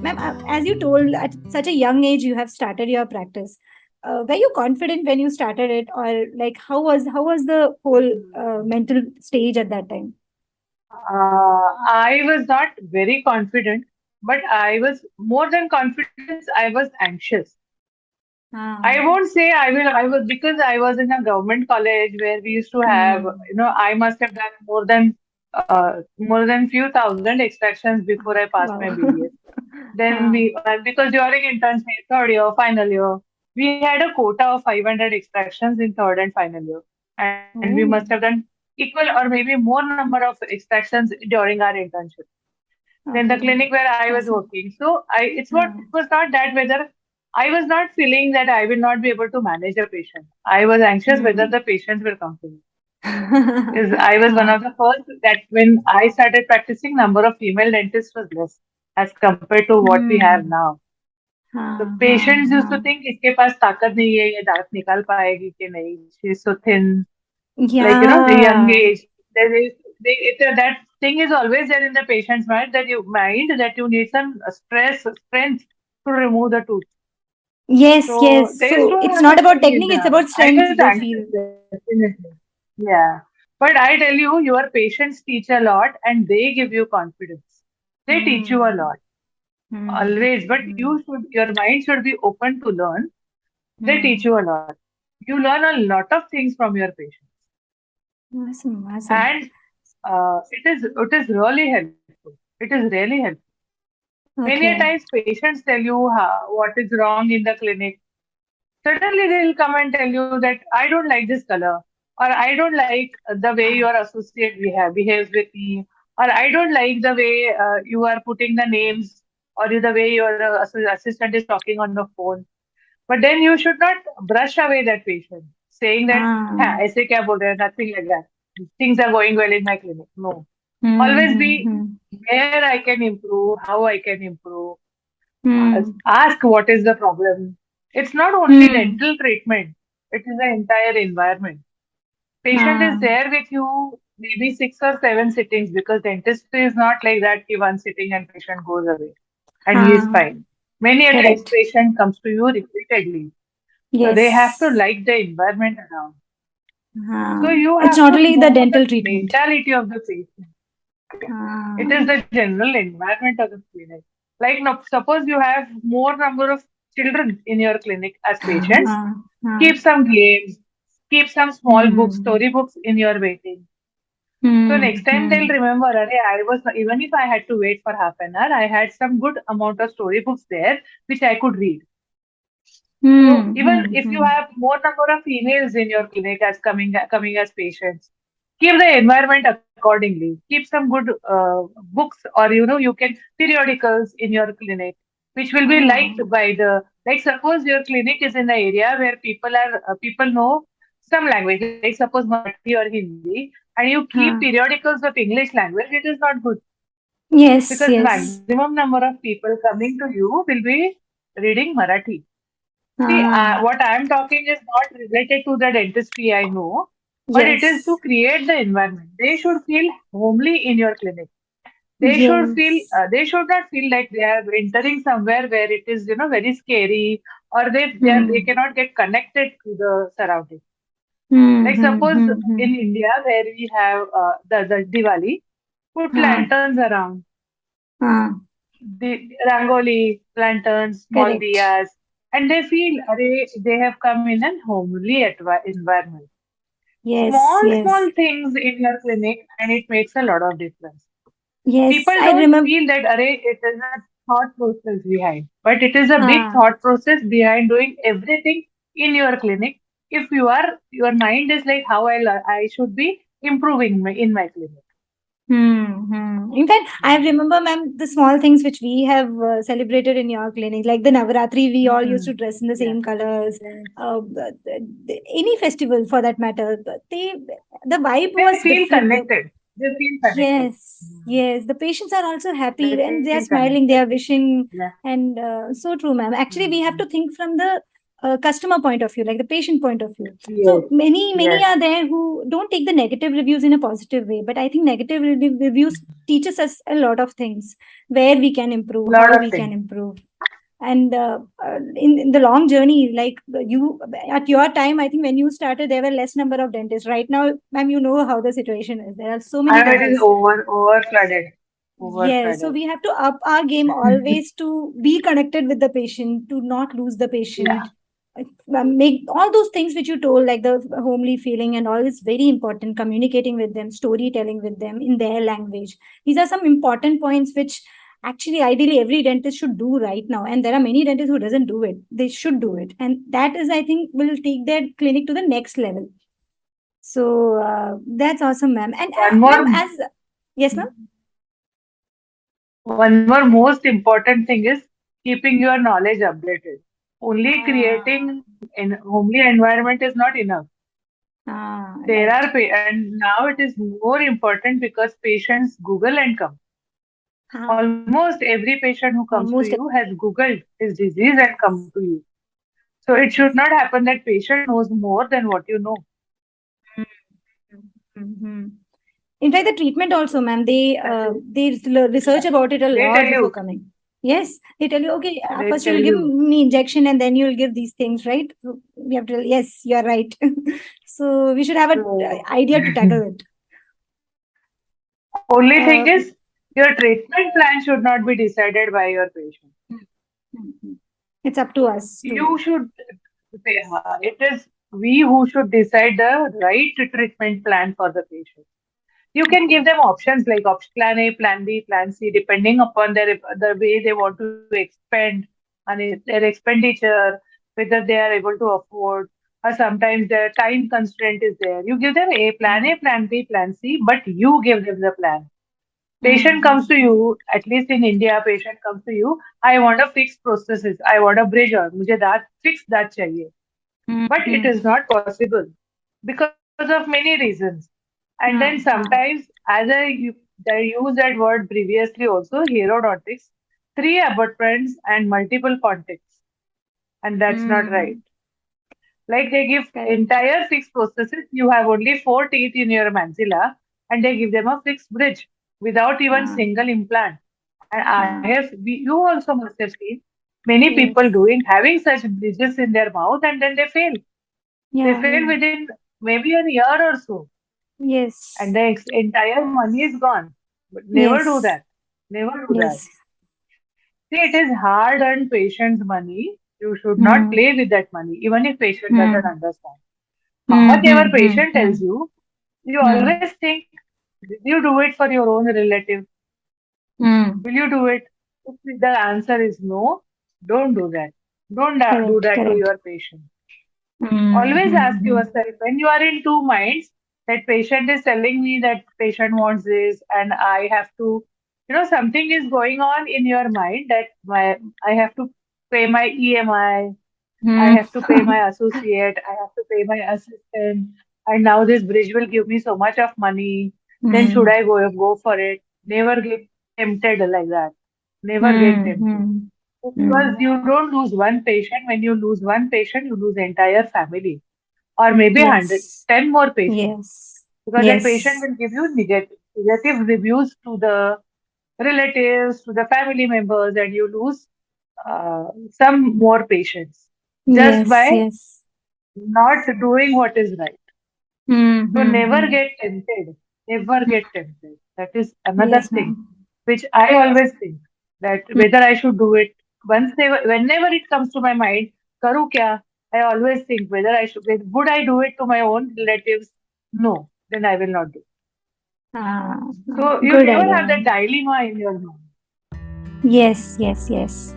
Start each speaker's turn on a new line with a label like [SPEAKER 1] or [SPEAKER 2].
[SPEAKER 1] Ma'am, as you told, at such a young age you have started your practice. Were you confident when you started it, or like how was the whole mental stage at that time?
[SPEAKER 2] I was not very confident, but I was more than confidence, I was anxious. I
[SPEAKER 1] Ah.
[SPEAKER 2] won't say I was because I was in a government college where we used to have,
[SPEAKER 1] Hmm.
[SPEAKER 2] I must have done more than few thousand extractions before I passed my
[SPEAKER 1] Wow.
[SPEAKER 2] BBS. Then
[SPEAKER 1] Ah.
[SPEAKER 2] because during internship, third year, final year, we had a quota of 500 extractions in third and final year. And we must have
[SPEAKER 1] Oh.
[SPEAKER 2] done equal or maybe more number of extractions during our internship than the
[SPEAKER 1] Okay.
[SPEAKER 2] clinic where I was
[SPEAKER 1] Awesome.
[SPEAKER 2] working. So it
[SPEAKER 1] Ah.
[SPEAKER 2] was not that whether I was not feeling that I will not be able to manage a patient. I was anxious whether
[SPEAKER 1] Hmm.
[SPEAKER 2] the patients will come to me. Because I was one
[SPEAKER 1] Ah.
[SPEAKER 2] of the first that when I started practicing, number of female dentists was less as compared to what we have
[SPEAKER 1] Hmm.
[SPEAKER 2] now. The
[SPEAKER 1] Ah. Ah.
[SPEAKER 2] patients used to
[SPEAKER 1] Ah.
[SPEAKER 2] think इसके पास ताकत नहीं है ये दांत निकाल पाएगी कि नहीं. She's so thin, like the young
[SPEAKER 1] Yeah.
[SPEAKER 2] age. There is that thing is always there in the patient's mind that you need some strength to remove the tooth.
[SPEAKER 1] Yes,
[SPEAKER 2] So
[SPEAKER 1] yes.
[SPEAKER 2] they used
[SPEAKER 1] So
[SPEAKER 2] to
[SPEAKER 1] it's
[SPEAKER 2] have
[SPEAKER 1] not
[SPEAKER 2] a
[SPEAKER 1] about
[SPEAKER 2] feel.
[SPEAKER 1] technique, it's about
[SPEAKER 2] I
[SPEAKER 1] strength,
[SPEAKER 2] was
[SPEAKER 1] they
[SPEAKER 2] anxious,
[SPEAKER 1] feel.
[SPEAKER 2] definitely. Yeah. But I tell you, your patients teach a lot and they give you confidence. They teach you a
[SPEAKER 1] Hmm.
[SPEAKER 2] lot.
[SPEAKER 1] Hmm.
[SPEAKER 2] Always. But
[SPEAKER 1] Hmm.
[SPEAKER 2] your mind should be open to learn. They teach
[SPEAKER 1] Hmm.
[SPEAKER 2] you a lot. You learn a lot of things from your patients.
[SPEAKER 1] Awesome, awesome.
[SPEAKER 2] And it is really helpful. It is really helpful. Many a
[SPEAKER 1] Okay.
[SPEAKER 2] times patients tell you what is wrong in the clinic. Suddenly they'll come and tell you that I don't like this color, or I don't like the way your associate behaves with me, or I don't like the way you are putting the names, or the way your assistant is talking on the phone. But then you should not brush away that patient, saying that,
[SPEAKER 1] Ah.
[SPEAKER 2] "हाँ, ऐसे क्या बोल रहे हैं?" Nothing like that. Things are going well in my clinic. No.
[SPEAKER 1] Hmm.
[SPEAKER 2] Always
[SPEAKER 1] Hmm.
[SPEAKER 2] be
[SPEAKER 1] Hmm.
[SPEAKER 2] where I can improve, how I can improve.
[SPEAKER 1] Hmm.
[SPEAKER 2] Ask what is the problem. It's not only
[SPEAKER 1] Hmm.
[SPEAKER 2] dental treatment, it is the entire environment. Patient is
[SPEAKER 1] Ah.
[SPEAKER 2] there with you maybe 6 or 7 sittings because dentistry is not like that. Ki one sitting and patient goes away and he is
[SPEAKER 1] Ah.
[SPEAKER 2] fine. Many a times
[SPEAKER 1] Correct.
[SPEAKER 2] patient comes to you repeatedly. So they have to
[SPEAKER 1] Yes.
[SPEAKER 2] like the environment around.
[SPEAKER 1] Ah.
[SPEAKER 2] So you
[SPEAKER 1] It's
[SPEAKER 2] have
[SPEAKER 1] not
[SPEAKER 2] to
[SPEAKER 1] only the
[SPEAKER 2] know the
[SPEAKER 1] dental treatment.
[SPEAKER 2] mentality of the patient. It
[SPEAKER 1] Ah.
[SPEAKER 2] is the general environment of the clinic. Like now, suppose you have more number of children in your clinic as patients,
[SPEAKER 1] Ah. Ah.
[SPEAKER 2] keep some games, keep some small books,
[SPEAKER 1] Hmm.
[SPEAKER 2] story books in your waiting. So
[SPEAKER 1] Hmm.
[SPEAKER 2] next time they'll
[SPEAKER 1] Hmm.
[SPEAKER 2] remember, Arey, I was even if I had to wait for half an hour, I had some good amount of story books there which I could read. So
[SPEAKER 1] Hmm.
[SPEAKER 2] even
[SPEAKER 1] Hmm.
[SPEAKER 2] if you
[SPEAKER 1] Hmm.
[SPEAKER 2] have more number of females in your clinic as coming as patients, keep the environment accordingly. Keep some good books, or you can periodicals in your clinic, which will be liked
[SPEAKER 1] Oh.
[SPEAKER 2] by the like. Suppose your clinic is in the area where people know some language, like suppose Marathi or Hindi, and you keep
[SPEAKER 1] Ah.
[SPEAKER 2] periodicals of English language. It is not good
[SPEAKER 1] Yes,
[SPEAKER 2] because
[SPEAKER 1] yes.
[SPEAKER 2] maximum number of people coming to you will be reading Marathi. See,
[SPEAKER 1] Ah.
[SPEAKER 2] what I am talking is not related to the dentistry I know, but it is to
[SPEAKER 1] Yes.
[SPEAKER 2] create the environment. They should feel homely in your clinic.
[SPEAKER 1] Yes.
[SPEAKER 2] They should not feel like they are entering somewhere where it is, very scary, or they
[SPEAKER 1] Hmm.
[SPEAKER 2] cannot get connected to the surrounding.
[SPEAKER 1] Hmm.
[SPEAKER 2] Like
[SPEAKER 1] Hmm.
[SPEAKER 2] suppose
[SPEAKER 1] Hmm. Hmm.
[SPEAKER 2] in India where we have the Diwali, put
[SPEAKER 1] Ah.
[SPEAKER 2] lanterns around,
[SPEAKER 1] Ah.
[SPEAKER 2] the rangoli, lanterns, small
[SPEAKER 1] Correct.
[SPEAKER 2] diyas, and they have come in an homely environment.
[SPEAKER 1] Yes.
[SPEAKER 2] Small
[SPEAKER 1] Yes.
[SPEAKER 2] things in your clinic, and it makes a lot of difference.
[SPEAKER 1] Yes.
[SPEAKER 2] People
[SPEAKER 1] I
[SPEAKER 2] don't
[SPEAKER 1] remember.
[SPEAKER 2] feel that it is a thought process behind, but it is a big
[SPEAKER 1] Ah.
[SPEAKER 2] thought process behind doing everything in your clinic. If your mind is like how I should be improving in my clinic.
[SPEAKER 1] Hmm, hmm. In fact, I remember, ma'am, the small things which we have celebrated in your clinic, like the Navaratri, we all used
[SPEAKER 2] Hmm.
[SPEAKER 1] to dress in the
[SPEAKER 2] Yeah.
[SPEAKER 1] same colors.
[SPEAKER 2] Yes.
[SPEAKER 1] Any festival for that matter, the vibe
[SPEAKER 2] They
[SPEAKER 1] was
[SPEAKER 2] feel
[SPEAKER 1] different.
[SPEAKER 2] connected. They feel connected.
[SPEAKER 1] Yes, yes. The patients are also
[SPEAKER 2] They
[SPEAKER 1] happy and
[SPEAKER 2] feel
[SPEAKER 1] they are
[SPEAKER 2] connected.
[SPEAKER 1] smiling, they are wishing,
[SPEAKER 2] Yeah.
[SPEAKER 1] and so true, ma'am. Actually, we have
[SPEAKER 2] Hmm.
[SPEAKER 1] to think from the customer point of view, like the patient point of view.
[SPEAKER 2] Yes,
[SPEAKER 1] So many
[SPEAKER 2] yes.
[SPEAKER 1] are there who don't take the negative reviews in a positive way, but I think negative reviews teaches us a lot of things, where we can improve,
[SPEAKER 2] Lot
[SPEAKER 1] how
[SPEAKER 2] of
[SPEAKER 1] we can
[SPEAKER 2] things.
[SPEAKER 1] improve. And in the long journey, like you at your time, I think when you started there were less number of dentists. Right now, ma'am, you know how the situation is, there are so many
[SPEAKER 2] And it is
[SPEAKER 1] dentists.
[SPEAKER 2] over flooded. Over
[SPEAKER 1] Yes, so
[SPEAKER 2] flooded.
[SPEAKER 1] we have to up our game always to be connected with the patient, to not lose the
[SPEAKER 2] Yeah.
[SPEAKER 1] patient. Make all those things which you told, like the homely feeling and all, is very important. Communicating with them, storytelling with them in their language. These are some important points which actually ideally every dentist should do right now. And there are many dentists who doesn't do it. They should do it, and that is, I think, will take their clinic to the next level. So that's awesome, ma'am. And
[SPEAKER 2] One
[SPEAKER 1] ma'am,
[SPEAKER 2] more
[SPEAKER 1] as yes, ma'am.
[SPEAKER 2] One more most important thing is keeping your knowledge updated. Only
[SPEAKER 1] Ah,
[SPEAKER 2] creating in homely environment is not enough. There
[SPEAKER 1] right.
[SPEAKER 2] are and now it is more important because patients Google and come.
[SPEAKER 1] Ah,
[SPEAKER 2] Almost every patient who comes to
[SPEAKER 1] most.
[SPEAKER 2] you has Googled his disease and come to you. So it should not happen that patient knows more than what you know.
[SPEAKER 1] Mm-hmm. In fact, the treatment also, ma'am,
[SPEAKER 2] That is,
[SPEAKER 1] research
[SPEAKER 2] yeah.
[SPEAKER 1] about it a
[SPEAKER 2] They tell
[SPEAKER 1] lot before
[SPEAKER 2] you.
[SPEAKER 1] coming. Yes, they tell you, okay,
[SPEAKER 2] They
[SPEAKER 1] first you
[SPEAKER 2] tell
[SPEAKER 1] will give
[SPEAKER 2] you.
[SPEAKER 1] me injection and then you will give these things, right? So we have to, yes, you are right. So we should have an
[SPEAKER 2] So
[SPEAKER 1] idea to tackle it.
[SPEAKER 2] only thing
[SPEAKER 1] Uh,
[SPEAKER 2] is your treatment plan should not be decided by your patient.
[SPEAKER 1] mhm. It's up to us
[SPEAKER 2] You
[SPEAKER 1] to.
[SPEAKER 2] should it is we who should decide the right treatment plan for the patient. You can give them options like plan A, plan B, plan C, depending upon the way they want to expend and their expenditure, whether they are able to afford, or sometimes the time constraint is there. You give them A, plan B, plan C, but you give them the plan. Patient comes to
[SPEAKER 1] Mm-hmm.
[SPEAKER 2] you, at least in India, patient comes to you, I want a fixed processes, I want a bridge or मुझे that fix that चाहिए. But it is not possible because of many reasons. And then sometimes, as I used that word previously also, herodontics, three abutments and multiple contexts, and that's not right.
[SPEAKER 1] Mm-hmm.
[SPEAKER 2] Like they give
[SPEAKER 1] Correct.
[SPEAKER 2] entire six processes, you have only four teeth in your maxilla, and they give them a fixed bridge without even
[SPEAKER 1] Uh,
[SPEAKER 2] single implant. And I have,
[SPEAKER 1] uh,
[SPEAKER 2] you also must have seen many people
[SPEAKER 1] yes.
[SPEAKER 2] doing having such bridges in their mouth, and then they fail. They
[SPEAKER 1] Yeah,
[SPEAKER 2] fail
[SPEAKER 1] yeah.
[SPEAKER 2] within maybe a year or so, and
[SPEAKER 1] Yes.
[SPEAKER 2] the entire money is gone. But never do
[SPEAKER 1] Yes.
[SPEAKER 2] that. Never do that.
[SPEAKER 1] Yes.
[SPEAKER 2] See, it is hard-earned patient's money. You should not
[SPEAKER 1] Hmm.
[SPEAKER 2] play with that money, even if patient
[SPEAKER 1] Hmm.
[SPEAKER 2] doesn't understand.
[SPEAKER 1] Hmm.
[SPEAKER 2] Whatever
[SPEAKER 1] Hmm. Hmm.
[SPEAKER 2] patient tells
[SPEAKER 1] Hmm.
[SPEAKER 2] you, you
[SPEAKER 1] Hmm.
[SPEAKER 2] always think, will you do it for your own relative?
[SPEAKER 1] Hmm.
[SPEAKER 2] Will you do it? If the answer is no, don't do that. Don't do
[SPEAKER 1] Correct.
[SPEAKER 2] that to
[SPEAKER 1] Correct.
[SPEAKER 2] your patient.
[SPEAKER 1] Hmm.
[SPEAKER 2] Always
[SPEAKER 1] Hmm.
[SPEAKER 2] ask
[SPEAKER 1] Hmm.
[SPEAKER 2] yourself when you are in two minds, that patient is telling me that patient wants this, and I have to, something is going on in your mind that I have to pay my EMI, I
[SPEAKER 1] Hmm.
[SPEAKER 2] have to pay my associate, I have to pay my assistant, and now this bridge will give me so much of money. Then should
[SPEAKER 1] Hmm.
[SPEAKER 2] I go for it? Never get tempted like that. Never get
[SPEAKER 1] Hmm.
[SPEAKER 2] tempted.
[SPEAKER 1] Hmm.
[SPEAKER 2] Because
[SPEAKER 1] Hmm.
[SPEAKER 2] you don't lose one patient. When you lose one patient, you lose entire family or maybe 100,
[SPEAKER 1] Yes.
[SPEAKER 2] 10 more patients.
[SPEAKER 1] Yes.
[SPEAKER 2] Because that patient
[SPEAKER 1] Yes.
[SPEAKER 2] will give you negative reviews to the relatives, to the family members, and you lose some more patients just
[SPEAKER 1] Yes.
[SPEAKER 2] by
[SPEAKER 1] Yes.
[SPEAKER 2] not doing what is right.
[SPEAKER 1] Hmm.
[SPEAKER 2] So
[SPEAKER 1] Hmm.
[SPEAKER 2] never
[SPEAKER 1] Hmm.
[SPEAKER 2] get tempted. Never
[SPEAKER 1] Hmm.
[SPEAKER 2] get tempted. That is another
[SPEAKER 1] Yes,
[SPEAKER 2] thing
[SPEAKER 1] ma'am.
[SPEAKER 2] which I always think that
[SPEAKER 1] Hmm.
[SPEAKER 2] whether I should do it whenever it comes to my mind, karu kya? I always think whether would I do it to my own relatives? No, then I will not do.
[SPEAKER 1] Ah,
[SPEAKER 2] So you
[SPEAKER 1] good
[SPEAKER 2] never
[SPEAKER 1] idea,
[SPEAKER 2] have that
[SPEAKER 1] ma'am.
[SPEAKER 2] dilemma in your mind.
[SPEAKER 1] Yes. Yes. Yes.